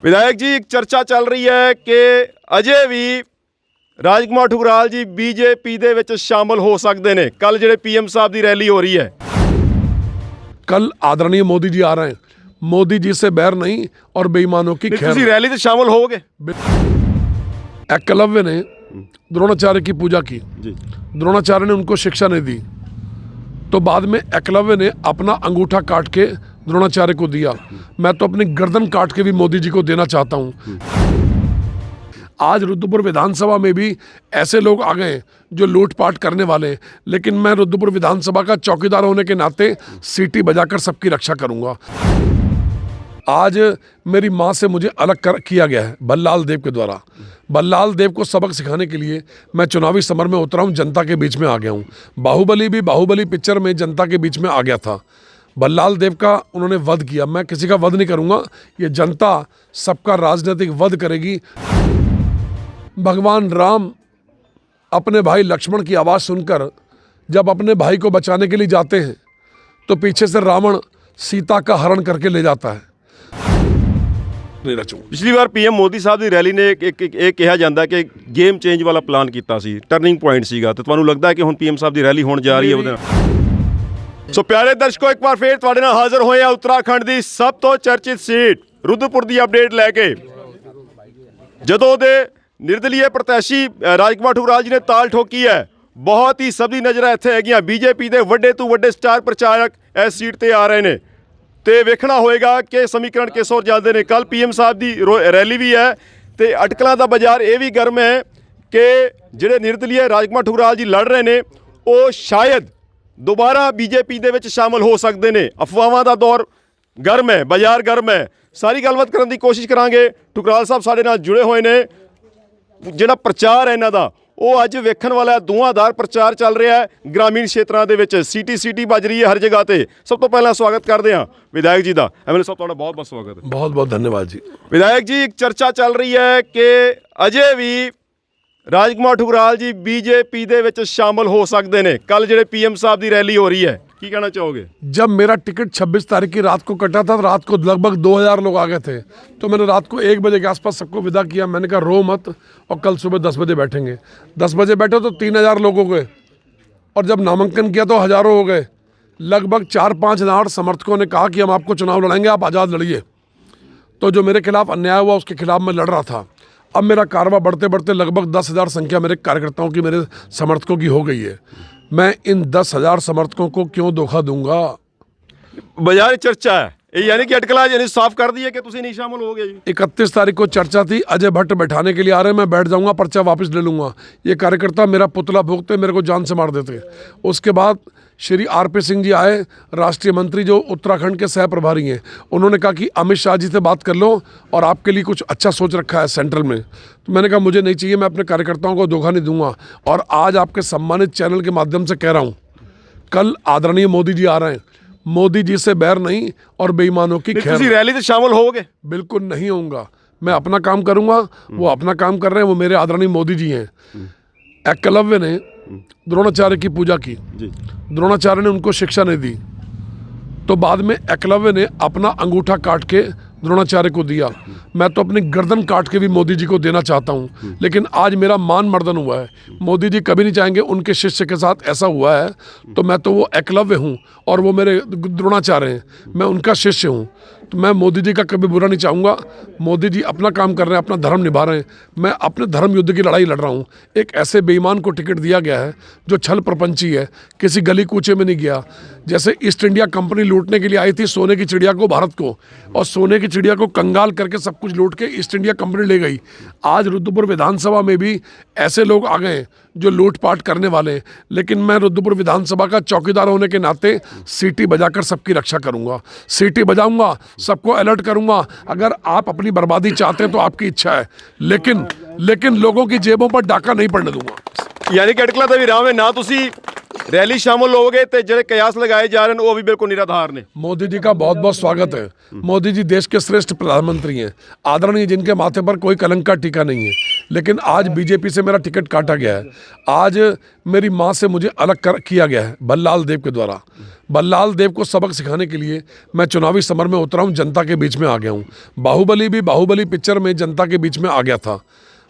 विधायक जी एक चर्चा चल रही है कि अजे भी राजकुमार ठुकराल जी बीजेपी ਦੇ ਵਿੱਚ शामिल हो सकते हैं। कल ਜਿਹੜੇ पीएम साहब की रैली हो रही है, कल आदरणीय मोदी जी आ रहे हैं। मोदी जी से बैर नहीं और बेईमानों की खैर ਤੁਸੀਂ रैली से शामिल होगे। एकलव्य ने द्रोणाचार्य की पूजा की, जी द्रोणाचार्य ने उनको शिक्षा नहीं दी, तो बाद में एकलव्य ने अपना अंगूठा काट के द्रोणाचार्य को दिया। मैं तो अपनी गर्दन काट के भी मोदी जी को देना चाहता हूं। आज रुद्रपुर विधानसभा में भी ऐसे लोग आ गए जो लूटपाट करने वाले हैं, लेकिन मैं रुद्रपुर विधानसभा का चौकीदार होने के नाते सीटी बजाकर सबकी रक्षा करूंगा। आज मेरी माँ से मुझे अलग किया गया है बल्लाल देव के द्वारा। बल्लाल देव को सबक सिखाने के लिए मैं चुनावी समर में उतरा हूँ, जनता के बीच में आ गया हूँ। बाहुबली भी बाहुबली पिक्चर में जनता के बीच में आ गया था। बल्लाल देव का उन्होंने वध किया, मैं किसी का वध नहीं करूँगा, ये जनता सबका राजनीतिक वध करेगी। भगवान राम अपने भाई लक्ष्मण की आवाज़ सुनकर जब अपने भाई को बचाने के लिए जाते हैं तो पीछे से रावण सीता का हरण करके ले जाता है। पिछली बार पीएम मोदी साहब की रैली ने एक कहा जाता है कि गेम चेंज वाला प्लान किया सी, टर्निंग पॉइंट सीगा, तो ਤੁਹਾਨੂੰ लगता है कि हुण पीएम साहब की रैली होने जा रही है ਉਹਦੇ ਨਾਲ। सो प्यारे दर्शकों, एक बार फिर ਤੁਹਾਡੇ ਨਾਲ हाजिर ਹੋਏ ਆ उत्तराखंड की सब तो चर्चित सीट रुद्रपुर की अपडेट लैके। ਜਦੋਂ ਦੇ निर्दलीय प्रत्याशी राजकुमार ठुकराल जी ने ताल ठोकी है, बहुत ही सबकी नज़र इत्थे हैगियां। बीजेपी के वड्डे तो वड्डे स्टार प्रचारक इस सीट पर आ रहे हैं, तो वेखना होएगा कि समीकरण किस ओर जाते हैं। कल पीएम साहब की रैली भी है, तो अटकलों का बाजार ये भी गर्म है कि जिहड़े निर्दलीय राजकुमार ठुकराल जी लड़ रहे हैं वो शायद दोबारा बीजेपी के शामिल हो सकते हैं। अफवाहों का दौर गर्म है, बाजार गर्म है। सारी गलबात करने की कोशिश करांगे। ठुकराल साहब साडे नाल जुड़े हुए हैं। ਜਿਹੜਾ प्रचार है इन्हों का वो अज वेखण वाला धुआंधार प्रचार चल रहा है ग्रामीण क्षेत्रों के। सीटी बज रही है हर जगह पर। सब तो पहला स्वागत करते हैं विधायक जी का। एमएलए साहब तुहाडा बहुत बहुत स्वागत है। बहुत बहुत धन्यवाद जी। विधायक जी एक चर्चा चल रही है कि अजे भी राजकुमार ठुकराल जी बीजेपी के शामिल हो सकते हैं। कल जो पीएम साहब की रैली हो रही है, की कहना चाहोगे? जब मेरा टिकट 26 तारीख की रात को कटा था, रात को लगभग 2000 लोग आ गए थे, तो मैंने रात को 1 बजे के आसपास सबको विदा किया। मैंने कहा रो मत, और कल सुबह 10 बजे बैठेंगे। 10 बजे बैठे तो 3000 लोग हो गए, और जब नामांकन किया तो हज़ारों हो गए। लगभग 4-5 हज़ार समर्थकों ने कहा कि हम आपको चुनाव लड़ेंगे, आप आज़ाद लड़िए। तो जो मेरे खिलाफ अन्याय हुआ उसके खिलाफ मैं लड़ रहा था। अब मेरा कारवा बढ़ते बढ़ते लगभग 10,000 संख्या मेरे कार्यकर्ताओं की, मेरे समर्थकों की हो गई है। मैं इन 10,000 समर्थकों को क्यों धोखा दूंगा? बाजार चर्चा है ये, यानी कि अटकला यानी साफ कर दी है कि तुसी नहीं शामिल हो गए जी। 31 तारीख को चर्चा थी, अजय भट्ट बैठाने के लिए आ रहे हैं, मैं बैठ जाऊंगा, पर्चा वापस ले लूंगा। ये कार्यकर्ता मेरा पुतला भोगते, मेरे को जान से मार देते। उसके बाद श्री आरपी सिंह जी आए, राष्ट्रीय मंत्री जो उत्तराखंड के सह प्रभारी हैं। उन्होंने कहा कि अमित शाह जी से बात कर लो और आपके लिए कुछ अच्छा सोच रखा है सेंट्रल में। तो मैंने कहा मुझे नहीं चाहिए, मैं अपने कार्यकर्ताओं को धोखा नहीं दूंगा। और आज आपके सम्मानित चैनल के माध्यम से कह रहा हूँ, कल आदरणीय मोदी जी आ रहे हैं। मोदी जी से बैर नहीं और बेईमानों की खैर। तुसी रैली से शामिल होगे? बिल्कुल नहीं होऊंगा। मैं अपना काम करूंगा, वो अपना काम कर रहे हैं, वो मेरे आदरणीय मोदी जी हैं। एकलव्य ने द्रोणाचार्य की पूजा की, द्रोणाचार्य ने उनको शिक्षा नहीं दी, तो बाद में एकलव्य ने अपना अंगूठा काट के द्रोणाचार्य को दिया। मैं तो अपनी गर्दन काट के भी मोदी जी को देना चाहता हूं, लेकिन आज मेरा मान मर्दन हुआ है। मोदी जी कभी नहीं चाहेंगे उनके शिष्य के साथ ऐसा हुआ है, तो मैं तो वो एकलव्य हूं और वो मेरे द्रोणाचार्य हैं, मैं उनका शिष्य हूं। तो मैं मोदी जी का कभी बुरा नहीं चाहूँगा। मोदी जी अपना काम कर रहे हैं, अपना धर्म निभा रहे हैं, मैं अपने धर्म युद्ध की लड़ाई लड़ रहा हूँ। एक ऐसे बेईमान को टिकट दिया गया है जो छल प्रपंची है, किसी गली कूचे में नहीं गया। जैसे ईस्ट इंडिया कंपनी लूटने के लिए आई थी सोने की चिड़िया को, भारत को, और सोने की चिड़िया को कंगाल करके सब कुछ लूट के ईस्ट इंडिया कंपनी ले गई। आज रुद्रपुर विधानसभा में भी ऐसे लोग आ गए जो लूटपाट करने वाले हैं, लेकिन मैं रुद्रपुर विधानसभा का चौकीदार होने के नाते सीटी बजाकर सबकी रक्षा करूंगा। सीटी बजाऊंगा, सबको अलर्ट करूंगा। अगर आप अपनी बर्बादी चाहते हैं तो आपकी इच्छा है, लेकिन लोगों की जेबों पर डाका नहीं पड़ने दूंगा। यानी कि अटकला तो भी राम है ना, तुसी रैली शामिल होगे तो ਜਿਹੜੇ कयास लगाए जा रहे हैं वो भी बिल्कुल निराधार ने। मोदी जी का बहुत बहुत स्वागत है। मोदी जी देश के श्रेष्ठ प्रधानमंत्री हैं, आदरणीय, जिनके माथे पर कोई कलंक का टीका नहीं है। लेकिन आज बीजेपी से मेरा टिकट काटा गया है। आज मेरी माँ से मुझे अलग किया गया है बल्लाल देव के द्वारा। बल्लाल देव को सबक सिखाने के लिए मैं चुनावी समर में उतरा हूँ, जनता के बीच में आ गया हूँ। बाहुबली भी बाहुबली पिक्चर में जनता के बीच में आ गया था।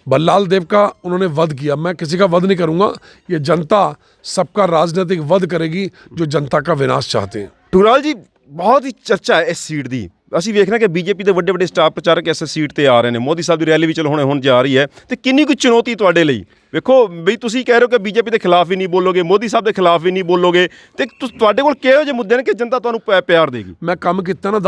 बल्लाल देव का उन्होंने वध किया, मैं किसी का वध नहीं करूँगा। ये जनता सबका राजनीतिक वध करेगी जो जनता का विनाश चाहते हैं। ਟੂਰਾਲ ਜੀ ਬਹੁਤ ਹੀ ਚਰਚਾ ਹੈ ਇਸ ਸੀਟ ਦੀ। ਅਸੀਂ ਵੇਖਣਾ ਕਿ ਬੀਜੇਪੀ ਦੇ ਵੱਡੇ ਵੱਡੇ ਸਟਾਰ ਪ੍ਰਚਾਰਕ ਇਸ ਸੀਟ ਤੇ ਆ ਰਹੇ ਨੇ। ਮੋਦੀ ਸਾਹਿਬ ਦੀ ਰੈਲੀ ਵੀ ਚਲੋ ਹੁਣ ਜਾ ਰਹੀ ਹੈ ਤੇ ਕਿੰਨੀ ਕੁ ਚੁਣੌਤੀ ਤੁਹਾਡੇ ਲਈ? ਵੇਖੋ ਬਈ ਤੁਸੀਂ ਕਹਿ ਰਹੇ ਹੋ ਕਿ ਬੀਜੇਪੀ ਦੇ ਖਿਲਾਫ ਵੀ ਨਹੀਂ ਬੋਲੋਗੇ, ਮੋਦੀ ਸਾਹਿਬ ਦੇ ਖਿਲਾਫ ਵੀ ਨਹੀਂ ਬੋਲੋਗੇ ਤੇ ਤੁਹਾਡੇ ਕੋਲ ਕਿਹੋ ਜਿਹੇ ਮੁੱਦੇ ਨੇ ਕਿ ਜਨਤਾ ਤੁਹਾਨੂੰ ਪਿਆਰ ਦੇਗੀ? मैं काम किया ना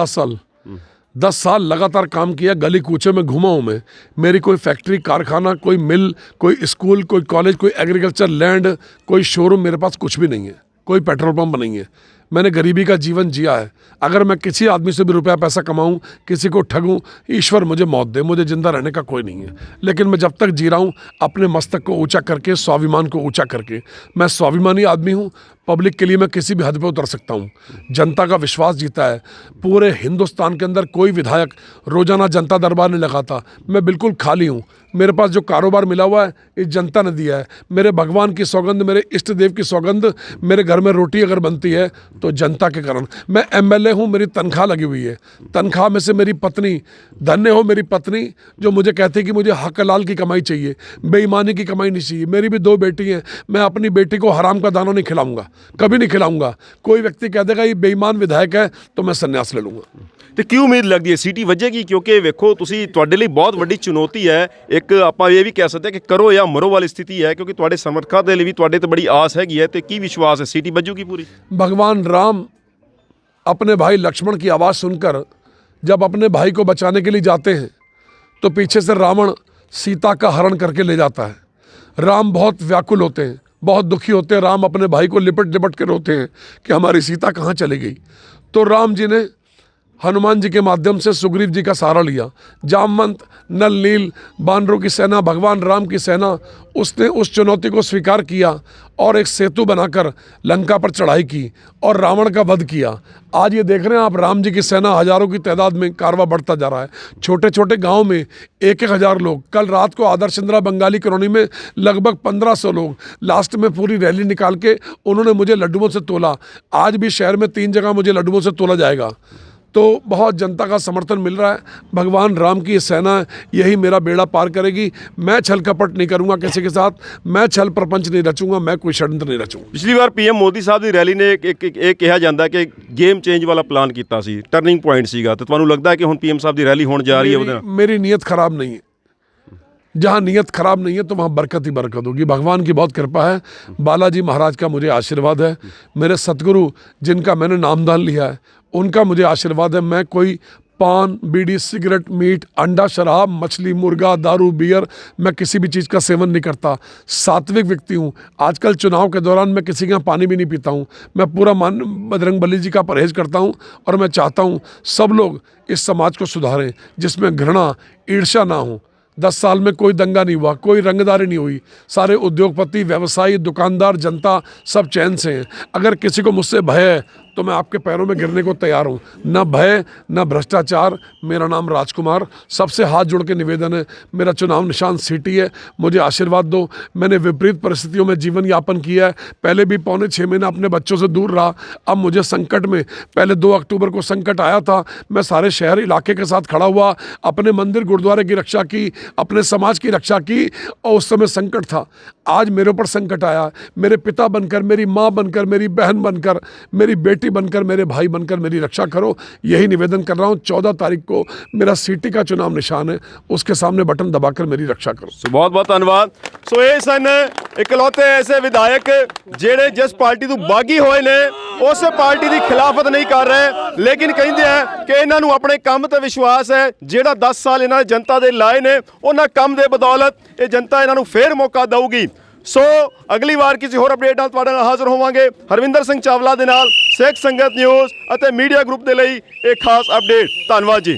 10 साल लगातार काम किया, गली कूचे में घुमा हूँ मैं। मेरी कोई फैक्ट्री, कारखाना, कोई मिल, कोई स्कूल, कोई कॉलेज, कोई एग्रीकल्चर लैंड, कोई शोरूम मेरे पास कुछ भी नहीं है, कोई पेट्रोल पंप नहीं है। मैंने गरीबी का जीवन जिया है। अगर मैं किसी आदमी से भी रुपया पैसा कमाऊं, किसी को ठगूं, ईश्वर मुझे मौत दे, मुझे जिंदा रहने का कोई नहीं है। लेकिन मैं जब तक जी रहा हूं अपने मस्तक को ऊंचा करके, स्वाभिमान को ऊंचा करके। मैं स्वाभिमानी आदमी हूं, पब्लिक के लिए मैं किसी भी हद पे उतर सकता हूं। जनता का विश्वास जीता है। पूरे हिंदुस्तान के अंदर कोई विधायक रोजाना जनता दरबार नहीं लगाता। मैं बिल्कुल खाली हूँ। मेरे पास जो कारोबार मिला हुआ है ये जनता ने दिया है। मेरे भगवान की सौगंध, मेरे इष्ट देव की सौगंध, मेरे घर में रोटी अगर बनती है तो जनता के कारण। मैं एमएलए हूँ, मेरी तनख्वाह लगी हुई है। तनख्वाह में से मेरी पत्नी, धन्य हो मेरी पत्नी जो मुझे कहती है कि मुझे हक हलाल की कमाई चाहिए, बेईमानी की कमाई नहीं चाहिए। मेरी भी 2 बेटी हैं, मैं अपनी बेटी को हराम का दाना नहीं खिलाऊंगा, कभी नहीं खिलाऊंगा। कोई व्यक्ति कह देगा ये बेईमान विधायक है तो मैं संन्यास ले लूँगा। ਤੇ ਕੀ ਉਮੀਦ ਲੱਗਦੀ ਹੈ ਸੀਟੀ ਵੱਜੇਗੀ? ਕਿਉਂਕਿ ਵੇਖੋ ਤੁਸੀਂ, ਤੁਹਾਡੇ ਲਈ ਬਹੁਤ ਵੱਡੀ ਚੁਣੌਤੀ ਹੈ। ਇੱਕ ਆਪਾਂ ਇਹ ਵੀ ਕਹਿ ਸਕਦੇ ਹਾਂ ਕਿ ਕਰੋ ਜਾਂ ਮਰੋ ਵਾਲੀ ਸਥਿਤੀ ਹੈ, ਕਿਉਂਕਿ ਤੁਹਾਡੇ ਸਮਰਥਕਾਂ ਦੇ ਲਈ ਵੀ ਤੁਹਾਡੇ ਤੇ ਬੜੀ ਆਸ ਹੈਗੀ ਹੈ। ਤੇ ਕੀ ਵਿਸ਼ਵਾਸ ਹੈ ਸੀਟੀ ਵੱਜੂਗੀ पूरी? भगवान राम अपने भाई लक्ष्मण की आवाज़ सुनकर जब अपने भाई को बचाने के लिए जाते हैं तो पीछे से रावण सीता का हरण करके ले जाता है। राम बहुत व्याकुल होते हैं, बहुत दुखी होते हैं। राम अपने भाई को लिपट लिपट के रोते हैं कि हमारी सीता कहाँ चली गई। तो राम जी ने हनुमान जी के माध्यम से सुग्रीव जी का सहारा लिया। जामवंत, नल नील, बानरों की सेना, भगवान राम की सेना, उसने उस चुनौती को स्वीकार किया और एक सेतु बनाकर लंका पर चढ़ाई की और रावण का वध किया। आज ये देख रहे हैं आप, राम जी की सेना हजारों की तादाद में कारवां बढ़ता जा रहा है। छोटे छोटे गाँव में 1-1 हज़ार लोग। कल रात को आदर्श इंदिरा बंगाली कॉलोनी में लगभग 1500 लोग। लास्ट में पूरी रैली निकाल के उन्होंने मुझे लड्डुओं से तोला। आज भी शहर में 3 जगह मुझे लड्डुओं से तोला जाएगा। तो बहुत जनता का समर्थन मिल रहा है। भगवान राम की सेना यही मेरा बेड़ा पार करेगी। मैं छल कपट नहीं करूंगा किसी के साथ, मैं छल प्रपंच नहीं रचूंगा, मैं कोई षड्यंत्र नहीं रचूंगा। ਪਿਛਲੀ ਵਾਰ ਪੀਐਮ ਮੋਦੀ ਸਾਹਿਬ ਦੀ ਰੈਲੀ ਨੇ ਇਹ ਕਿਹਾ ਜਾਂਦਾ ਕਿ ਗੇਮ ਚੇਂਜ ਵਾਲਾ ਪਲਾਨ ਕੀਤਾ ਸੀ, ਟਰਨਿੰਗ ਪੁਆਇੰਟ ਸੀਗਾ। ਤੇ ਤੁਹਾਨੂੰ ਲੱਗਦਾ ਕਿ ਹੁਣ ਪੀਐਮ ਸਾਹਿਬ ਦੀ ਰੈਲੀ ਹੋਣ ਜਾ ਰਹੀ ਹੈ ਉਹਦੇ ਨਾਲ? मेरी नीयत खराब नहीं है। जहाँ नीयत खराब नहीं है तो वहाँ बरकत ही बरकत होगी। भगवान की बहुत कृपा है, बालाजी महाराज का मुझे आशीर्वाद है, मेरे सतगुरु जिनका मैंने नामदान लिया है उनका मुझे आशीर्वाद है। मैं कोई पान, बीड़ी, सिगरेट, मीट, अंडा, शराब, मछली, मुर्गा, दारू, बियर, मैं किसी भी चीज़ का सेवन नहीं करता। सात्विक व्यक्ति हूँ। आजकल चुनाव के दौरान मैं किसी के यहाँ पानी भी नहीं पीता हूँ। मैं पूरा बजरंगबली जी का परहेज करता हूँ और मैं चाहता हूँ सब लोग इस समाज को सुधारें जिसमें घृणा, ईर्ष्या ना हो। 10 साल में कोई दंगा नहीं हुआ, कोई रंगदारी नहीं हुई। सारे उद्योगपति, व्यवसायी, दुकानदार, जनता सब चैन से हैं। अगर किसी को मुझसे भय है तो मैं आपके पैरों में गिरने को तैयार हूँ। न भय, न भ्रष्टाचार। मेरा नाम राजकुमार। सबसे हाथ जोड़ के निवेदन है, मेरा चुनाव निशान सीटी है, मुझे आशीर्वाद दो। मैंने विपरीत परिस्थितियों में जीवन यापन किया है। पहले भी 6.25 महीने अपने बच्चों से दूर रहा। अब मुझे संकट में, पहले 2 अक्टूबर को संकट आया था, मैं सारे शहर इलाके के साथ खड़ा हुआ, अपने मंदिर गुरुद्वारे की रक्षा की, अपने समाज की रक्षा की, और उस समय संकट था। आज मेरे ऊपर संकट आया। मेरे पिता बनकर, मेरी माँ बनकर, मेरी बहन बनकर, मेरी बेटी बनकर, मेरे भाई बनकर मेरी रक्षा करो। यही निवेदन कर रहा हूँ। 14 तारीख को मेरा सीटी का चुनाव निशान है, उसके सामने बटन दबाकर मेरी रक्षा करो। बहुत बहुत धन्यवाद। सो ये सन इकलौते ऐसे विधायक ਜਿਹੜੇ जिस पार्टी ਤੋਂ ਬਾਗੀ ਹੋਏ ਨੇ ਉਸੇ ਪਾਰਟੀ ਦੀ ਖਿਲਾਫਤ ਨਹੀਂ ਕਰ ਰਹੇ, ਲੇਕਿਨ ਕਹਿੰਦੇ ਆ ਕਿ ਇਹਨਾਂ ਨੂੰ ਆਪਣੇ ਕੰਮ ਤੇ ਵਿਸ਼ਵਾਸ ਹੈ। ਜਿਹੜਾ 10 ਸਾਲ ਇਹਨਾਂ ਨੇ ਜਨਤਾ ਦੇ ਲਾਏ ਨੇ ਉਹਨਾਂ ਕੰਮ ਦੇ ਬਦੌਲਤ ਇਹ ਜਨਤਾ ਇਹਨਾਂ ਨੂੰ ਫੇਰ ਮੌਕਾ ਦੇਊਗੀ। ਸੋ ਅਗਲੀ ਵਾਰ ਕਿਸੇ ਹੋਰ ਅਪਡੇਟ ਨਾਲ ਤੁਹਾਡੇ ਨਾਲ ਹਾਜ਼ਰ ਹੋਵਾਂਗੇ। ਹਰਵਿੰਦਰ ਸਿੰਘ ਚਾਵਲਾ ਦੇ ਨਾਲ ਸਿੱਖ ਸੰਗਤ ਨਿਊਜ਼ ਅਤੇ ਮੀਡੀਆ ਗਰੁੱਪ ਦੇ ਲਈ ਇਹ ਖਾਸ ਅਪਡੇਟ। ਧੰਨਵਾਦ ਜੀ।